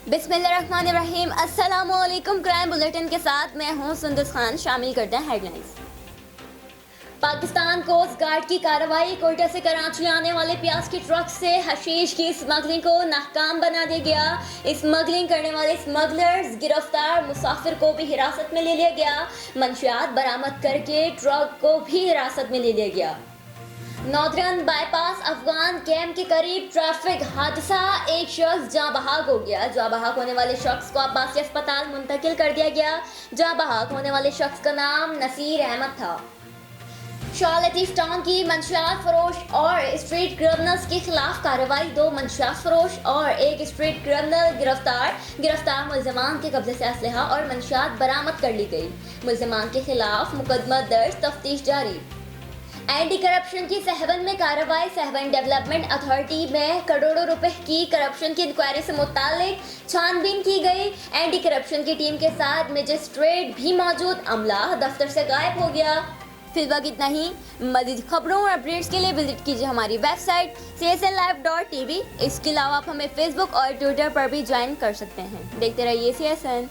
बिस्मिल्लाहिर्रहमानिर्रहीम। अस्सलाम वालेकुम। क्राइम बुलेटिन के साथ मैं हूं सुंदस खान। शामिल करते हैं हेडलाइंस। पाकिस्तान कोस्ट गार्ड की कार्रवाई। कोयटा से कराची आने वाले प्याज की ट्रक से हशीश की स्मगलिंग को नाकाम बना दिया गया। स्मगलिंग करने वाले स्मगलर्स गिरफ्तार। मुसाफिर को भी हिरासत में ले लिया गया। मंशियात बरामद करके ट्रक को भी हिरासत में ले लिया गया। नॉर्दर्न बाईपास अफगान कैंप के करीब ट्रैफिक हादसा। एक शख्स जाँ बहाक हो गया। जाँ बहाक होने वाले शख्स को अब्बासी अस्पताल मुंतकिल कर दिया गया। जाँ बहाक होने वाले शख्स का नाम नसीर अहमद था। शाह लतीफ टाउन की मंशियात फरोश और स्ट्रीट क्रिमिनल्स के खिलाफ कार्रवाई। 2 मंशियात फरोश और 1 स्ट्रीट क्रिमिनल गिरफ्तार मुल्जिमान के कब्जे से असलहा और मंशियात बरामद कर ली गई। मुल्जिमान के खिलाफ मुकदमा दर्ज, तफ्तीश जारी। एंटी करप्शन की सहवन में कार्रवाई। सहवन डेवलपमेंट अथॉरिटी में करोड़ों रुपए की करप्शन की इंक्वायरी से मुतालिक छानबीन की गई। एंटी करप्शन की टीम के साथ मजिस्ट्रेट भी मौजूद। अमला दफ्तर से गायब हो गया। फिलहाल इतना ही। मज़ीद खबरों और अपडेट्स के लिए विजिट कीजिए हमारी वेबसाइट csnlive.tv। इसके अलावा आप हमें फेसबुक और ट्विटर पर भी ज्वाइन कर सकते हैं। देखते रहिए CSN।